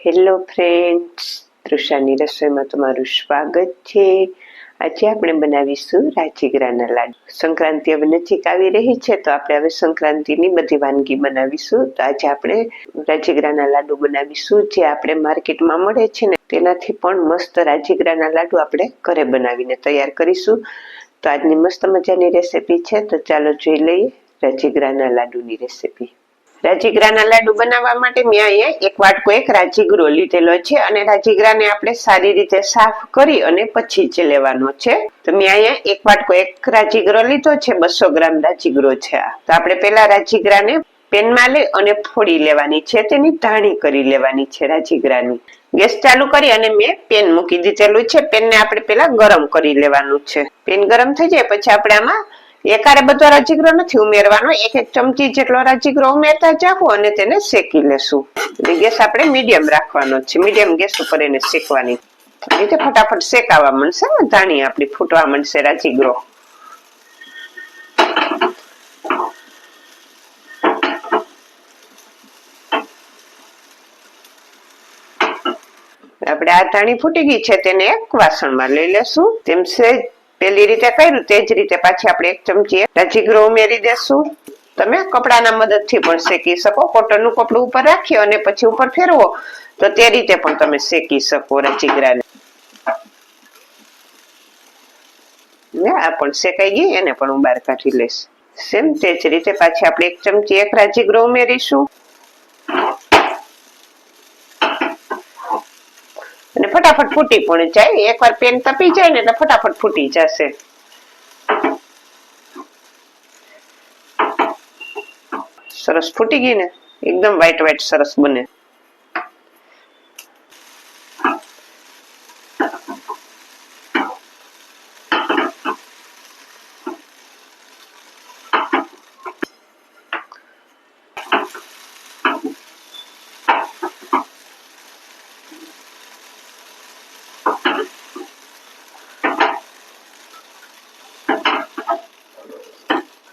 Hello friends, તૃષાની રસોઈમાં તમારું સ્વાગત છે। આજે આપણે બનાવીશું રાજગરાના લાડુ। સંક્રાંતિ હવે નજીક આવી રહી છે, તો આપણે હવે સંક્રાંતિની બધી વાનગી બનાવીશું। તો આજે આપણે રાજગરાના લાડુ બનાવીશું, જે આપણે માર્કેટમાં મળે છે ને તેનાથી પણ મસ્ત રાજગરાના લાડુ આપણે ઘરે બનાવીને તૈયાર કરીશું। તો આજની મસ્ત મજાની રેસીપી છે, તો ચાલો જોઈ લઈએ રાજગરાના લાડુની રેસીપી। રાજગરાના લાડુ બનાવવા માટે મેં અહીંયા એક વાટકો એક રાજગરો લીધેલો છે અને રાજગરાને આપણે સારી રીતે સાફ કરી અને પછી જ લેવાનો છે। તો મેં અહીંયા એક વાટકો એક રાજગરો લીધો છે, 200 ગ્રામ રાજગરો છે આ। તો આપણે પહેલા રાજગરાને પેનમાં લઈ અને ફોડી લેવાની છે, તેની ધાણી કરી લેવાની છે રાજગરાની। ગેસ ચાલુ કરી અને મેં પેન મૂકી દીધેલું છે। પેનને આપણે પહેલા ગરમ કરી લેવાનું છે। પેન ગરમ થઈ જાય પછી આપણે આમાં એકારે બધો રાજગરો નથી ઉમેરવાનો, એક એક ચમચી જેટલો રાજગરો ઉમેરતા જાવું અને તેને શેકી લેશું। ગેસ આપણે મીડિયમ રાખવાનો છે, મીડિયમ ગેસ ઉપર એને શેકવાની, રીતે ફટાફટ શેકાવા માંડશે ને ધાણી આપણી ફૂટવા માંડશે રાજગરો। આપણે આ ધાણી ફૂટી ગઈ છે, તેને એક વાસણમાં લઈ લેશું। તેમ સેજ પેલી રીતે કર્યું તે જ રીતે પાછી આપણે એક ચમચી રાજગરો ઉમેરી દેશું। તમે કપડાના મદદથી પણ શેકી શકો, કોટનનું કપડું ઉપર રાખી અને પછી ઉપર ફેરવો તો તે રીતે પણ તમે શેકી શકો રાજગરાને। આ પણ શેકાઈ ગઈ, એને પણ હું બહાર કાઢી લઈશ। સેમ તે જ રીતે પાછી આપણે એક ચમચી એક રાજગરો ઉમેરીશું અને ફટાફટ ફૂટી પણ જાય। એકવાર પેન તપી જાય ને એટલે ફટાફટ ફૂટી જશે। સરસ ફૂટી ગઈ ને, એકદમ વ્હાઈટ વ્હાઈટ સરસ બને।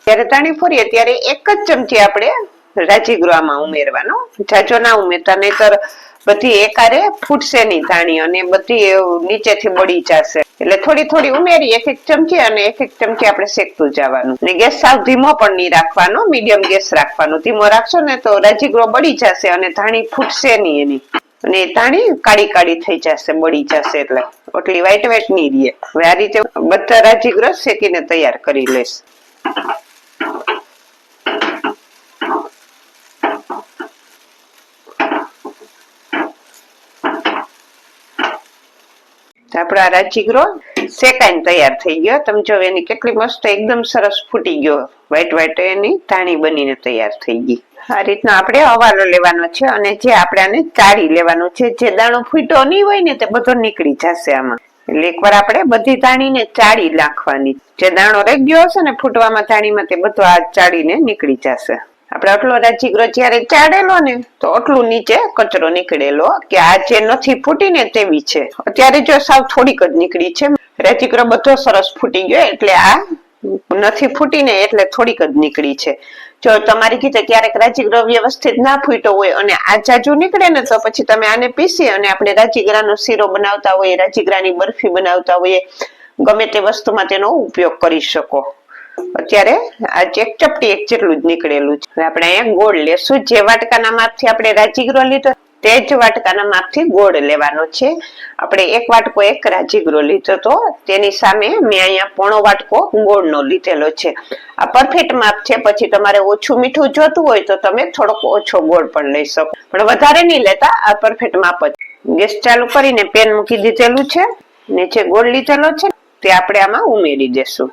ત્યારે ધાણી ફોરીએ ત્યારે એક જ ચમચી આપણે રાજગરો આમાં ઉમેરવાનો, જાજો ના ઉમેરતા, નહીતર બધી એકારે ફૂટશે નહીં ધાણી અને બધી નીચેથી બળી જશે। એટલે થોડી થોડી ઉમેરી એક એક ચમચી અને એક એક ચમચી આપણે શેકતું જવાનું। ને ગેસ સાવ ધીમો પણ નહીં રાખવાનો, મીડિયમ ગેસ રાખવાનો। ધીમો રાખશો ને તો રાજગરો બળી જશે અને ધાણી ફૂટશે નહીં એની, અને ધાણી કાળી કાળી થઈ જશે, બળી જશે, એટલે ઓટલી વ્હાઈટ વ્હાઈટ નહીં રહે। હવે આ રીતે બધા રાજગરો શેકીને તૈયાર કરી લઈશ। આપણો આ રાજગરો શેકાઈને તૈયાર થઈ ગયો। તમે જો એની કેટલી મસ્ત એકદમ સરસ ફૂટી ગયો, વ્હાઈટ વ્હાઈટ એની ધાણી બનીને તૈયાર થઈ ગઈ। આ રીતના આપણે હવાલો લેવાનો છે અને જે આપણે આને ચાળી લેવાનું છે, જે દાણો ફૂટ્યો નહીં હોય ને તે બધો નીકળી જશે આમાં। એટલે એકવાર આપણે બધી ધાણીને ચાળી નાખવાની, જે દાણો રહી ગયો હશે ને ફૂટવામાં ધાણીમાં તે બધો આ ચાળીને નીકળી જશે। આપણે આટલો રાજગરો જયારે ચાળેલો ને તો આટલું નીચે કચરો નીકળેલો કે આ જે નથી ફૂટી ને તેવી છે। અત્યારે જો સાવ થોડીક જ નીકળી છે, રાજગરો બધો સરસ ફૂટી ગયો, એટલે આ નથી ફૂટી ને એટલે થોડીક જ નીકળી છે। જો તમારી રીતે ક્યારેક રાજગરો વ્યવસ્થિત ના ફૂટ્યો હોય અને આ જાજુ નીકળે ને તો પછી તમે આને પીસી અને આપણે રાજગરાનો શીરો બનાવતા હોઈએ, રાજગરાની બરફી બનાવતા હોઈએ, ગમે તે વસ્તુમાં તેનો ઉપયોગ કરી શકો। અત્યારે આ એક ચપટી એક જેટલું જ નીકળેલું છે। આપણે અહીંયા ગોળ લેશું, જે વાટકાના માપથી આપણે રાજગરો લીધો તે જ વાટકાના માપથી ગોળ લેવાનો છે। આપણે એક વાટકો એક રાજગરો લીધો તો તેની સામે મેં અહીંયા પોણો વાટકો ગોળનો લીધેલો છે। આ પરફેક્ટ માપ છે, પછી તમારે ઓછું મીઠું જોતું હોય તો તમે થોડોક ઓછો ગોળ પણ લઈ શકો, પણ વધારે નહીં લેતા, આ પરફેક્ટ માપ જ। ગેસ ચાલુ કરીને પેન મૂકી દીધેલું છે, નીચે ગોળ લીધેલો છે તે આપણે આમાં ઉમેરી દેશું।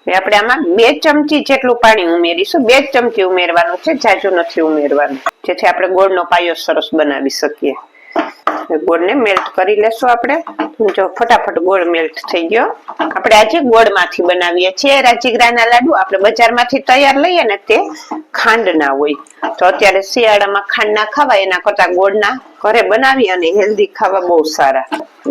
આપણે આમાં 2 ચમચી જેટલું પાણી ઉમેરીશું, 2 જ ચમચી ઉમેરવાનું છે, જાજુ નથી ઉમેરવાનું, જેથી આપણે ગોળનો પાયો સરસ બનાવી શકીએ। ગોળને મેલ્ટ કરી લેશું આપણે। જો ફટાફટ ગોળ મેલ્ટ થઈ ગયો। આપણે આજે ગોળમાંથી બનાવીએ છીએ રાજગરાના લાડુ। આપણે બજારમાંથી તૈયાર લઈએ ને તે ખાંડના હોય, તો અત્યારે શિયાળામાં ખાંડના ખાવા એના કરતા ગોળના ઘરે બનાવી અને હેલ્ધી ખાવા બહુ સારા।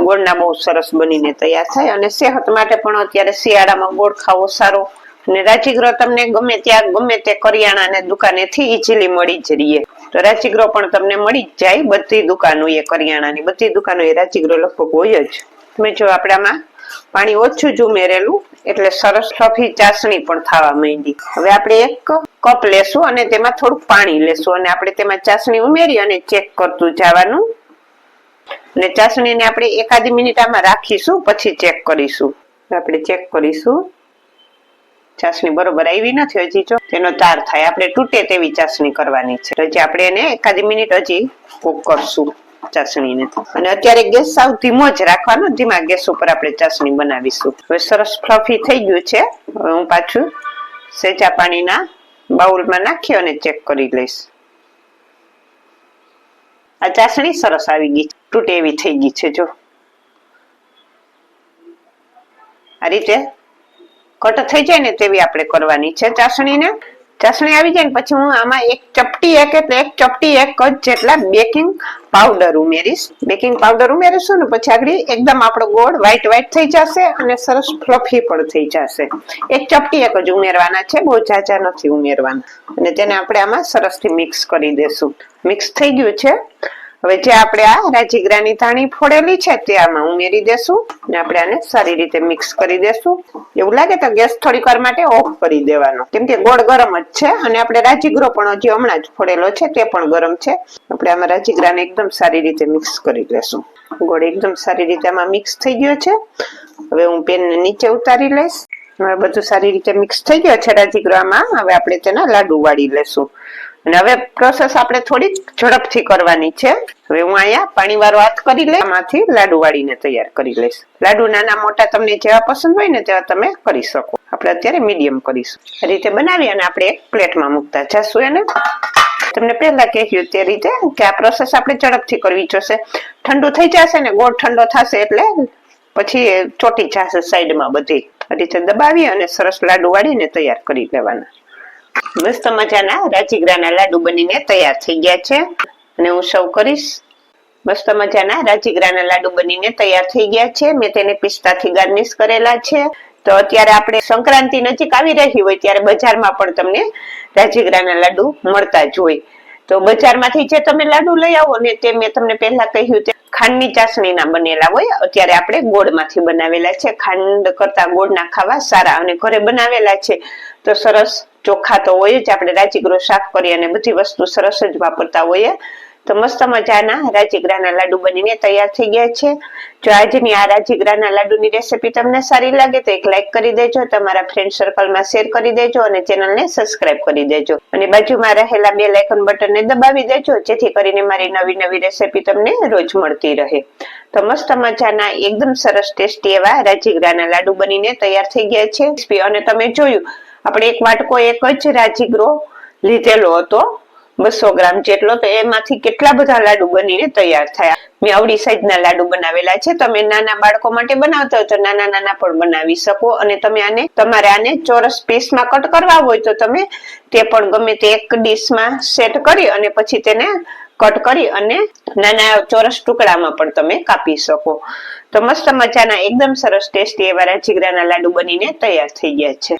ગોળના બહુ સરસ બનીને તૈયાર થાય અને સેહત માટે પણ અત્યારે શિયાળામાં ગોળ ખાવો સારો। અને રાજગરો તમને ગમે ત્યાં ગમે તે કરિયાણાની દુકાનેથી ઈઝીલી મળી જ રહીએ। તો રાજીગરો પણ તમને મળી જ જાય, બધી દુકાનો એ કરિયાણાની બધી દુકાનો એ રાજીગરો લગભગ હોય જ. તમે જો આપણામાં પાણી ઓછું જ ઉમેરેલું એટલે સરસ ફ્લફી ચાસણી પણ થવા માંડી. હવે આપણે 1 કપ લેશું અને તેમાં થોડું પાણી લેશું અને આપણે તેમાં ચાસણી ઉમેરી અને ચેક કરતું જવાનું. અને ચાસણીને આપણે એકાદી મિનિટ આમાં રાખીશું, પછી ચેક કરીશું. આપણે ચેક કરીશું, ચાસણી બરોબર આવી નથી હજી, જો તેનો તાર થાય આપણે તૂટે તેવી ચાસણી કરવાની છે. હજી આપણે એને એકાદી મિનિટ હજી કૂક કરશું ચાસણીને. અને અત્યારે ગેસ સાવ ધીમો જ રાખવાનો, ધીમા ગેસ ઉપર આપણે ચાસણી બનાવીશું. હવે સરસ ફ્લફી થઈ ગયું છે. હવે હું પાછું સેચા પાણીના બાઉલમાં નાખી અને ચેક કરી લઈશ. આ ચાસણી સરસ આવી ગઈ, તૂટે એવી થઈ ગઈ છે. જો આ રીતે કટ થઈ જાય ને તેવી આપણે કરવાની છે ચાસણીને. ચાસણી આવી જાય ને પછી હું આમાં 1 ચપટી જ જેટલા બેકિંગ પાવડર ઉમેરીશ. બેકિંગ પાવડર ઉમેરીશું ને પછી આગળ એકદમ આપણો ગોળ વ્હાઈટ થઈ જશે અને સરસ ફ્લફી પણ થઈ જશે. 1 ચપટી જ ઉમેરવાના છે, બહુ ઝાઝા નથી ઉમેરવાના. અને તેને આપણે આમાં સરસથી મિક્સ કરી દેશું. મિક્સ થઈ ગયું છે. હવે જે આપણે આ રાજીગરાની ધાણી ફોડેલી છે તે આમાં ઉમેરી દેશું અને આપણે આને સારી રીતે મિક્સ કરી દેશું. એવું લાગે તો ગેસ થોડીક વાર માટે ઓફ કરી દેવાનો, કેમ કે ગોળ ગરમ જ છે અને આપણે રાજીગરો પણ હજી હમણાં જ ફોડેલો છે તે પણ ગરમ છે. આપણે આમાં રાજીગરાને એકદમ સારી રીતે મિક્સ કરી લેશું. ગોળ એકદમ સારી રીતે આમાં મિક્સ થઈ ગયો છે. હવે હું પેનને નીચે ઉતારી લઈશ. હવે બધું સારી રીતે મિક્સ થઈ ગયો છે રાજીગરામાં. હવે આપણે તેના લાડુ વાળી લેશું. અને હવે પ્રોસેસ આપણે થોડીક ઝડપથી કરવાની છે. હવે હું અહીંયા પાણીવાળો હાથ કરી લઈ, આમાંથી લાડુ વાળીને તૈયાર કરી લઈશ. લાડુ નાના મોટા તમને જેવા પસંદ હોય ને તેવા તમે કરી શકો. આપણે અત્યારે મીડિયમ કરીશું. આ રીતે બનાવી અને આપણે એક પ્લેટમાં મૂકતા જશું એને. તમને પહેલા કહ્યું તે રીતે કે આ પ્રોસેસ આપણે ઝડપથી કરવી જોશે. ઠંડુ થઈ જશે ને ગોળ ઠંડો થશે એટલે પછી ચોટી જશે સાઈડમાં બધી. આ રીતે દબાવી અને સરસ લાડુ વાળીને તૈયાર કરી લેવાના. મસ્ત મજાના રાજીગરાના લાડુ બનીને તૈયાર થઈ ગયા છે અને હું સર્વ કરીશ. મસ્ત મજાના રાજીગરાના લાડુ બનીને તૈયાર થઈ ગયા છે. મેં તેને પિસ્તાથી ગાર્નિશ કરેલા છે. તો અત્યારે આપણે સંક્રાંતિ નજીક આવી રહી હોય ત્યારે બજારમાં પણ તમને રાજીગરાના લાડુ મળતા જ હોય. તો બજારમાંથી જે તમે લાડુ લઈ આવો ને તે મેં તમને પહેલા કહ્યું તે ખાંડની ચાસણીના બનેલા હોય. અત્યારે આપણે ગોળમાંથી બનાવેલા છે. ખાંડ કરતા ગોળના ખાવા સારા અને ઘરે બનાવેલા છે તો સરસ ચોખ્ખા તો હોય જ. આપણે રાજીગરો સાફ કરી અને બધી વસ્તુ સરસ જ વાપરતા હોઈએ. તો મસ્ત મજાના રાજીગરાના લાડુ બનીને તૈયાર થઈ ગયા છે. જો આજની આ રાજીગરાના લાડુની રેસીપી તમને સારી લાગે તો એક લાઈક કરી દેજો, તમારા ફ્રેન્ડ સર્કલમાં શેર કરી દેજો અને ચેનલને સબસ્ક્રાઇબ કરી દેજો. અને બાજુમાં રહેલા બેલ આઇકન બટનને દબાવી દેજો જેથી કરીને મારી નવી રેસીપી તમને રોજ મળતી રહે. તો મસ્ત મજાના એકદમ સરસ ટેસ્ટી એવા રાજીગરાના લાડુ બનીને તૈયાર થઈ ગયા છે. અને તમે જોયું આપણે એક વાટકો એક જ રાજીગરો લીધેલો હતો, 200 ગ્રામ જેટલો, તો એમાંથી કેટલા બધા લાડુ બનીને તૈયાર થયા. મેં આવડી સાઈઝના લાડુ બનાવેલા છે. તમે નાના બાળકો માટે બનાવતા હોય તો નાના પણ બનાવી શકો. અને તમે તમારે આને ચોરસ પીસમાં કટ કરવા હોય તો તમે તે પણ ગમે તે એક ડીશમાં સેટ કરી અને પછી તેને કટ કરી અને નાના ચોરસ ટુકડામાં પણ તમે કાપી શકો. તો મસ્ત મજાના એકદમ સરસ ટેસ્ટી એવા રાજીગરાના લાડુ બનીને તૈયાર થઈ ગયા છે.